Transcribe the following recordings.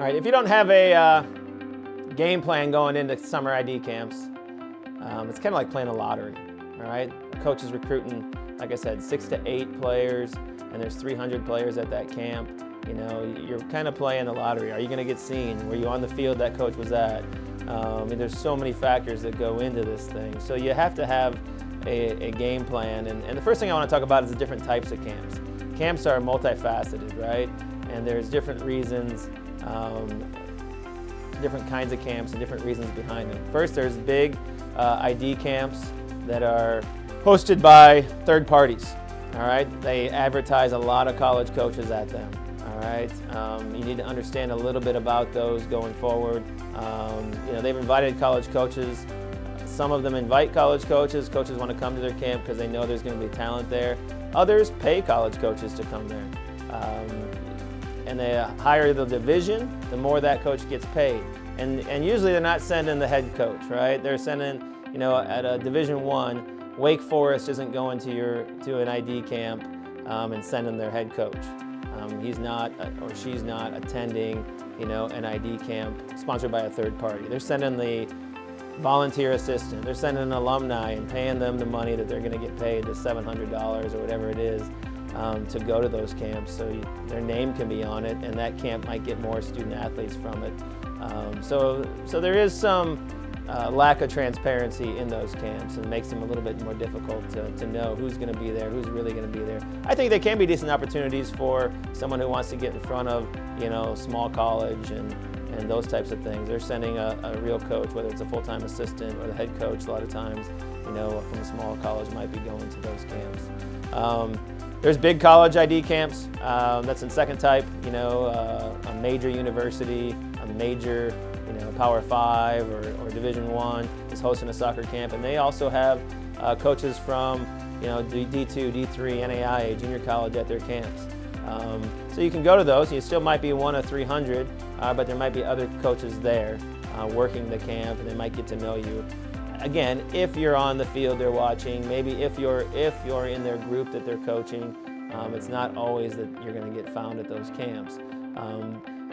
All right, if you don't have a game plan going into summer ID camps, it's kind of like playing a lottery, all right? Coach is recruiting, like I said, 6 to 8 players, and there's 300 players at that camp. You know, you're kind of playing the lottery. Are you going to get seen? Were you on the field that coach was at? There's so many factors that go into this thing. So you have to have a game plan. And the first thing I want to talk about is the different types of camps. Camps are multifaceted, right? And there's different reasons, different kinds of camps and different reasons behind them. First, there's big ID camps that are hosted by third parties, all right? They advertise a lot of college coaches at them, all right? You need to understand a little bit about those going forward. You know, they've invited college coaches. Some of them invite college coaches. Coaches want to come to their camp because they know there's going to be talent there. Others pay college coaches to come there. And the higher the division, the more that coach gets paid. And usually they're not sending the head coach, right? They're sending, you know, at a Division I, Wake Forest isn't going to an ID camp and sending their head coach. He's not or she's not attending, you know, an ID camp sponsored by a third party. They're sending the volunteer assistant. They're sending an alumni and paying them the money that they're going to get paid, the $700 or whatever it is, to go to those camps, so their name can be on it, and that camp might get more student athletes from it. So there is some lack of transparency in those camps, and makes them a little bit more difficult to know who's going to be there, who's really going to be there. I think they can be decent opportunities for someone who wants to get in front of, you know, small college and those types of things. They're sending a real coach, whether it's a full-time assistant or the head coach. A lot of times, you know, from a small college might be going to those camps. There's big college ID camps. That's the second type. You know, a major university, a major, you know, Power 5 or Division I is hosting a soccer camp, and they also have coaches from, you know, D2, D3, NAIA, junior college at their camps. So you can go to those. You still might be one of 300, but there might be other coaches there working the camp, and they might get to know you. Again, if you're on the field they're watching, maybe if you're in their group that they're coaching, it's not always that you're going to get found at those camps.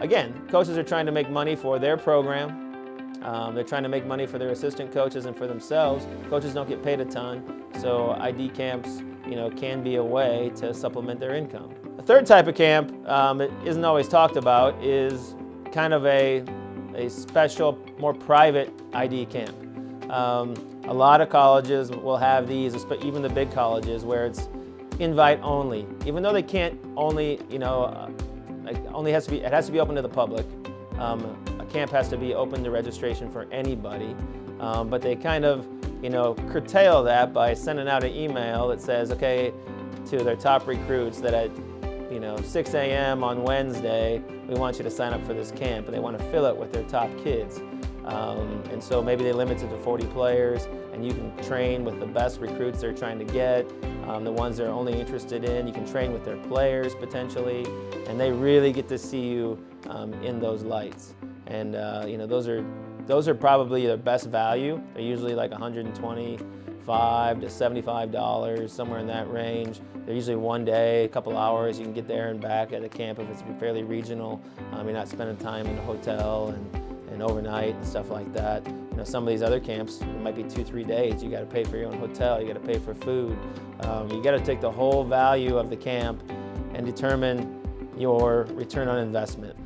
Again, coaches are trying to make money for their program. They're trying to make money for their assistant coaches and for themselves. Coaches don't get paid a ton, so ID camps, you know, can be a way to supplement their income. A third type of camp that isn't always talked about is kind of a special, more private ID camp. A lot of colleges will have these, even the big colleges, where it's invite only. Even though they can't only, you know, it has to be open to the public. A camp has to be open to registration for anybody, but they kind of, you know, curtail that by sending out an email that says, okay, to their top recruits that at, you know, 6 a.m. on Wednesday, we want you to sign up for this camp, and they want to fill it with their top kids. And so maybe they limit it to 40 players, and you can train with the best recruits they're trying to get, the ones they're only interested in. You can train with their players potentially, and they really get to see you in those lights. And you know, those are probably their best value. They're usually like $125 to $75, somewhere in that range. They're usually one day, a couple hours. You can get there and back at a camp if it's fairly regional. You're not spending time in a hotel and overnight and stuff like that. You know, some of these other camps, it might be 2-3 days. You got to pay for your own hotel. You got to pay for food. You got to take the whole value of the camp and determine your return on investment.